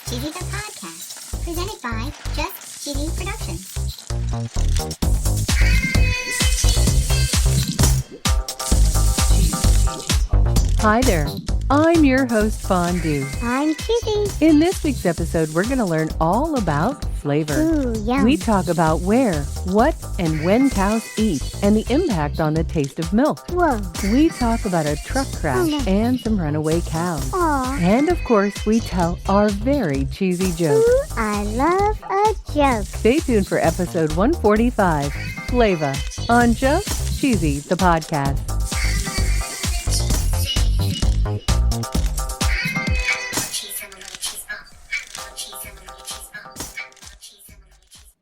Cheesy the Podcast, presented by Just Cheesy Productions. Hi there, I'm your host Fondue. I'm Cheesy. In this week's episode, we're going to learn all about flavor. Ooh, yum. We talk about where, what, and when cows eat, and the impact on the taste of milk. Whoa. We talk about a truck crash no. and some runaway cows. Aw. And of course, we tell our very cheesy joke. Ooh, I love a joke. Stay tuned for episode 145, Flava, on Just Cheesy, the podcast.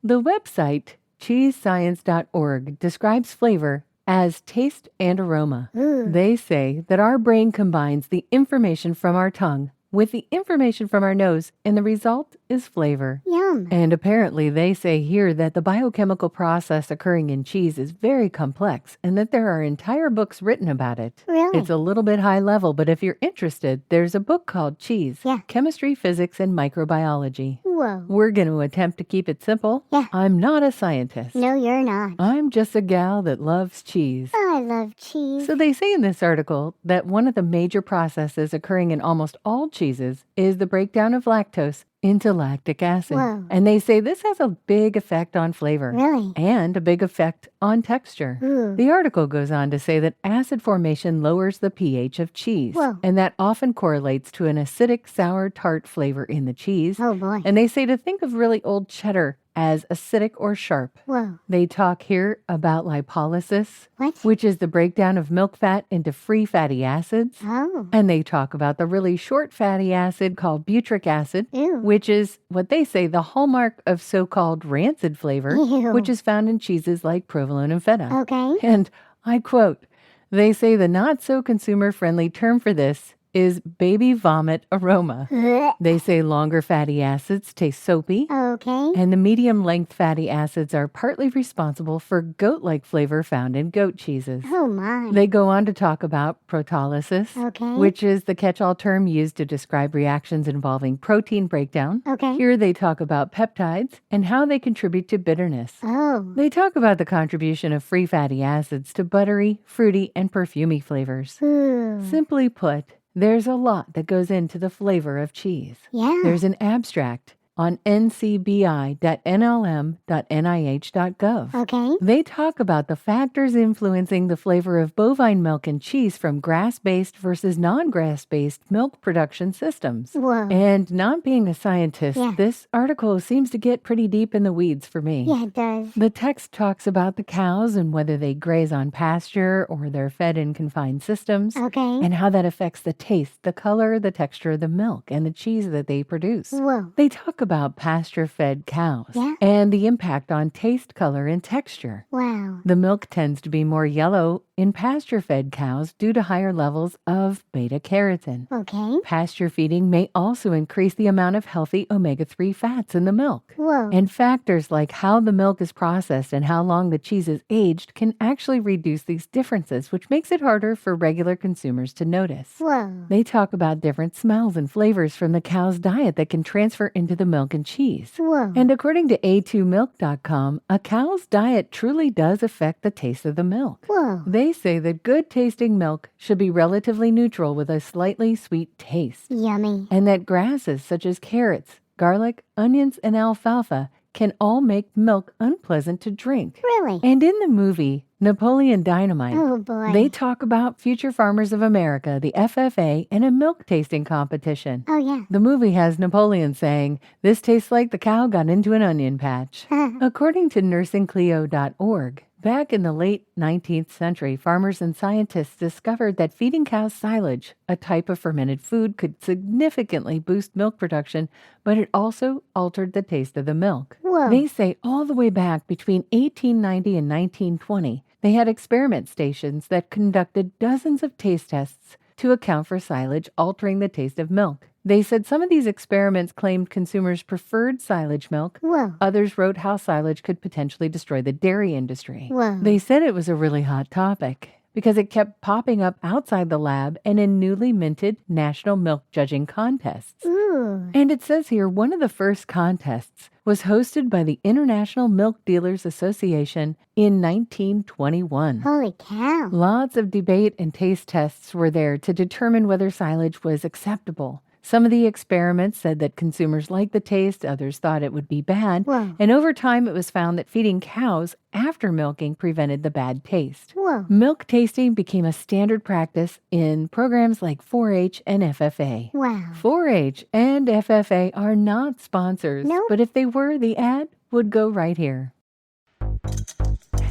The website cheesescience.org describes flavor as taste and aroma. Ooh. They say that our brain combines the information from our tongue with the information from our nose, and the result is flavor. Yum. And apparently they say here that the biochemical process occurring in cheese is very complex and that there are entire books written about it. Really? It's a little bit high level, but if you're interested, there's a book called Cheese, Yeah. Chemistry, Physics, and Microbiology. Whoa. We're going to attempt to keep it simple. Yeah. I'm not a scientist. No, you're not. I'm just a gal that loves cheese. I love cheese. So they say in this article that one of the major processes occurring in almost all cheeses is the breakdown of lactose into lactic acid. Whoa. And they say this has a big effect on flavor. Really? And a big effect on texture. Ooh. The article goes on to say that acid formation lowers the pH of cheese. Whoa. And that often correlates to an acidic, sour, tart flavor in the cheese. Oh, boy. And they say to think of really old cheddar as acidic or sharp. Whoa. They talk here about lipolysis, What? which is the breakdown of milk fat into free fatty acids. Oh. And they talk about the really short fatty acid called butyric acid, Ew. which is what they say the hallmark of so-called rancid flavor, Ew. which is found in cheeses like provolone and feta. Okay. And I quote, they say the not so consumer-friendly term for this is baby vomit aroma. Blech. They say longer fatty acids taste soapy, Okay. and the medium-length fatty acids are partly responsible for goat-like flavor found in goat cheeses. Oh, my. They go on to talk about proteolysis, Okay. which is the catch-all term used to describe reactions involving protein breakdown. Okay. Here they talk about peptides and how they contribute to bitterness. Oh. They talk about the contribution of free fatty acids to buttery, fruity, and perfumey flavors. Ooh. Simply put, there's a lot that goes into the flavor of cheese. Yeah. There's an abstract on ncbi.nlm.nih.gov. Okay. They talk about the factors influencing the flavor of bovine milk and cheese from grass-based versus non-grass-based milk production systems. Whoa. And not being a scientist, Yeah. this article seems to get pretty deep in the weeds for me. Yeah, it does. The text talks about the cows and whether they graze on pasture or they're fed in confined systems, Okay. and how that affects the taste, the color, the texture of the milk, and the cheese that they produce. Whoa. They talk about pasture-fed cows Yeah. and the impact on taste, color, and texture. Wow. The milk tends to be more yellow in pasture-fed cows due to higher levels of beta-carotene. Okay. Pasture feeding may also increase the amount of healthy omega-3 fats in the milk. Whoa. And factors like how the milk is processed and how long the cheese is aged can actually reduce these differences, which makes it harder for regular consumers to notice. Whoa. They talk about different smells and flavors from the cow's diet that can transfer into the milk and cheese. Whoa. And according to a2milk.com, a cow's diet truly does affect the taste of the milk. Whoa. They say that good tasting milk should be relatively neutral with a slightly sweet taste, Yummy. and that grasses such as carrots, garlic, onions, and alfalfa can all make milk unpleasant to drink. Really? And in the movie Napoleon Dynamite, Oh, boy. they talk about Future Farmers of America, the FFA, and a milk tasting competition. Oh, yeah. The movie has Napoleon saying, "This tastes like the cow got into an onion patch." According to nursingcleo.org, back in the late 19th century, farmers and scientists discovered that feeding cows silage, a type of fermented food, could significantly boost milk production, but it also altered the taste of the milk. Whoa. They say all the way back between 1890 and 1920, they had experiment stations that conducted dozens of taste tests to account for silage altering the taste of milk. They said some of these experiments claimed consumers preferred silage milk. Whoa. Others wrote how silage could potentially destroy the dairy industry. Whoa. They said it was a really hot topic. because it kept popping up outside the lab and in newly minted national milk judging contests. Ooh. And it says here one of the first contests was hosted by the International Milk Dealers Association in 1921. Holy cow. Lots of debate and taste tests were there to determine whether silage was acceptable. Some of the experiments said that consumers liked the taste, others thought it would be bad, Whoa. and over time it was found that feeding cows after milking prevented the bad taste. Whoa. Milk tasting became a standard practice in programs like 4-H and FFA. Wow. 4-H and FFA are not sponsors, Nope. but if they were, the ad would go right here.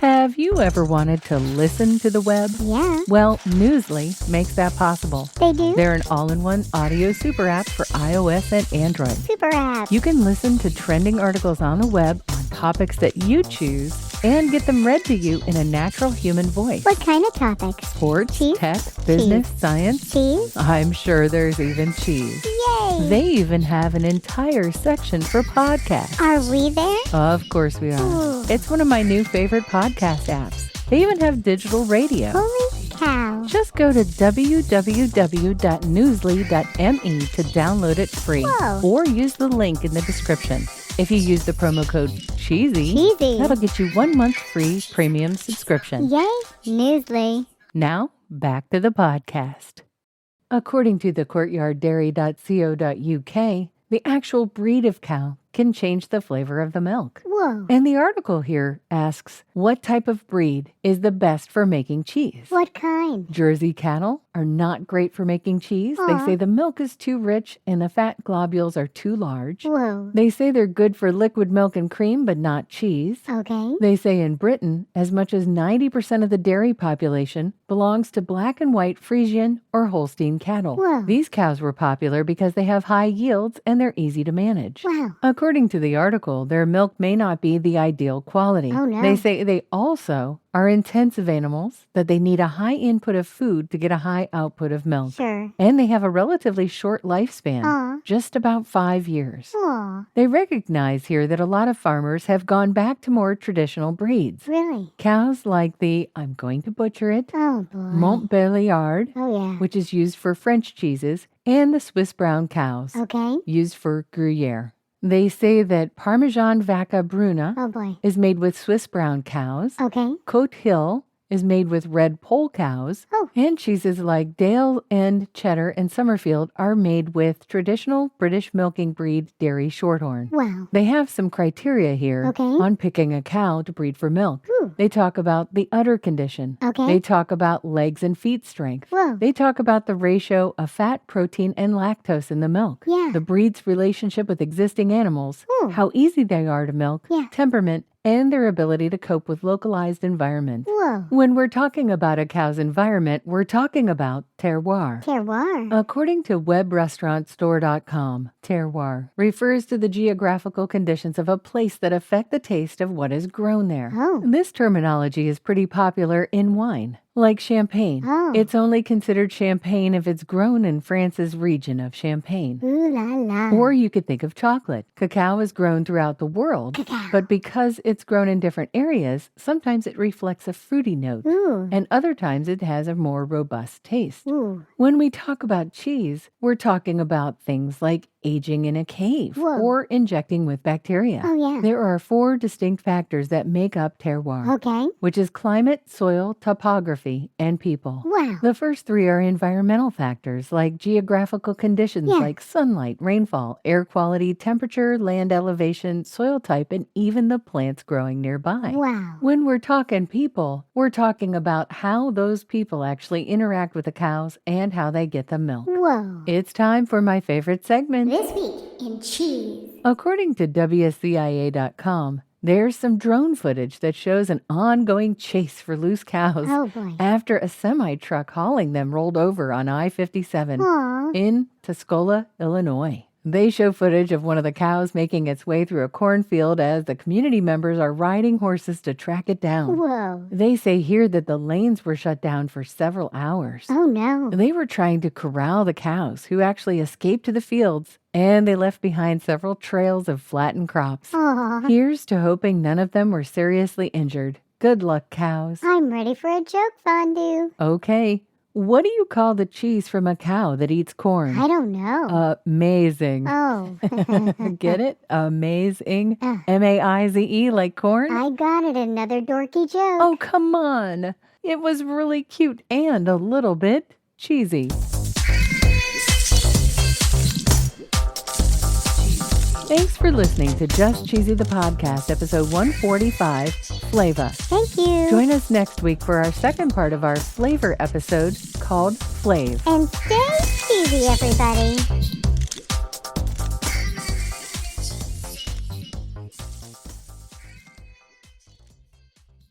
Have you ever wanted to listen to the web? Yeah. Well, Newsly makes that possible. They do? They're an all-in-one audio super app for iOS and Android. Super app. You can listen to trending articles on the web on topics that you choose and get them read to you in a natural human voice. What kind of topics? Sports, Cheese? tech, business, science. Cheese? I'm sure there's even cheese. Yay. They even have an entire section for podcasts. Are we there? Of course we are. Ooh. It's one of my new favorite podcast apps. They even have digital radio. Holy cow. Just go to www.newsly.me to download it free. Whoa. Or use the link in the description. If you use the promo code CHEESY, that'll get you 1 month free premium subscription. Yay. Newsly. Now, back to the podcast. According to thecourtyarddairy.co.uk, the actual breed of cow can change the flavor of the milk. Whoa. And the article here asks, what type of breed is the best for making cheese? What kind? Jersey cattle are not great for making cheese. They Aw. say the milk is too rich and the fat globules are too large. Whoa. They say they're good for liquid milk and cream, but not cheese. Okay. They say in Britain, as much as 90% of the dairy population belongs to black and white Friesian or Holstein cattle. Whoa. These cows were popular because they have high yields and they're easy to manage. Wow. According to the article, their milk may not be the ideal quality. Oh, no. They say they also are intensive animals, that they need a high input of food to get a high output of milk. Sure. And they have a relatively short lifespan, Aw. just about 5 years. Aw. They recognize here that a lot of farmers have gone back to more traditional breeds. Really? Cows like the, I'm going to butcher it, Oh, boy. Montbéliard, Oh, yeah. which is used for French cheeses, and the Swiss brown cows, Okay. used for Gruyere. They say that Parmesan Vacca Bruna Oh, boy. is made with Swiss brown cows, Okay. Côte Hill is made with red pole cows, Oh. and cheeses like Dale and Cheddar and Summerfield are made with traditional British milking breed dairy shorthorn. Wow. They have some criteria here Okay. on picking a cow to breed for milk. Ooh. They talk about the udder condition. Okay. They talk about legs and feet strength. Whoa. They talk about the ratio of fat, protein, and lactose in the milk. Yeah. The breed's relationship with existing animals, Ooh. how easy they are to milk, Yeah. temperament, and their ability to cope with localized environments. Whoa. When we're talking about a cow's environment, we're talking about terroir. Terroir. According to webrestaurantstore.com, terroir refers to the geographical conditions of a place that affect the taste of what is grown there. Oh. This terminology is pretty popular in wine. Like champagne. Oh. It's only considered champagne if it's grown in France's region of Champagne. Ooh la la. Or you could think of chocolate. Cacao is grown throughout the world, Cacao. but because it's grown in different areas, sometimes it reflects a fruity note, Ooh. and other times it has a more robust taste. Ooh. When we talk about cheese, we're talking about things like aging in a cave Whoa. or injecting with bacteria. Oh, yeah. There are 4 distinct factors that make up terroir, Okay. which is climate, soil, topography, and people. Wow. The first 3 are environmental factors like geographical conditions Yeah. like sunlight, rainfall, air quality, temperature, land elevation, soil type, and even the plants growing nearby. Wow. When we're talking people, we're talking about how those people actually interact with the cows and how they get the milk. Whoa. It's time for my favorite segment. This week in cheese. According to WCIA.com, there's some drone footage that shows an ongoing chase for loose cows Oh, boy. after a semi-truck hauling them rolled over on I-57 Aw. in Tuscola, Illinois. They show footage of one of the cows making its way through a cornfield as the community members are riding horses to track it down. Whoa. They say here that the lanes were shut down for several hours. Oh, no. They were trying to corral the cows, who actually escaped to the fields, and they left behind several trails of flattened crops. Aw. Here's to hoping none of them were seriously injured, Good luck, cows. I'm ready for a joke, Fondue. Okay. What do you call the cheese from a cow that eats corn? I don't know. Amazing. Oh. Get it? Amazing. Uh. M-A-I-Z-E, like corn? I got it, another dorky joke. Oh, come on. It was really cute and a little bit cheesy. Thanks for listening to Just Cheesy the Podcast, episode 145, Flava. Thank you. Join us next week for our second part of our flavor episode called Flav. And stay cheesy, everybody.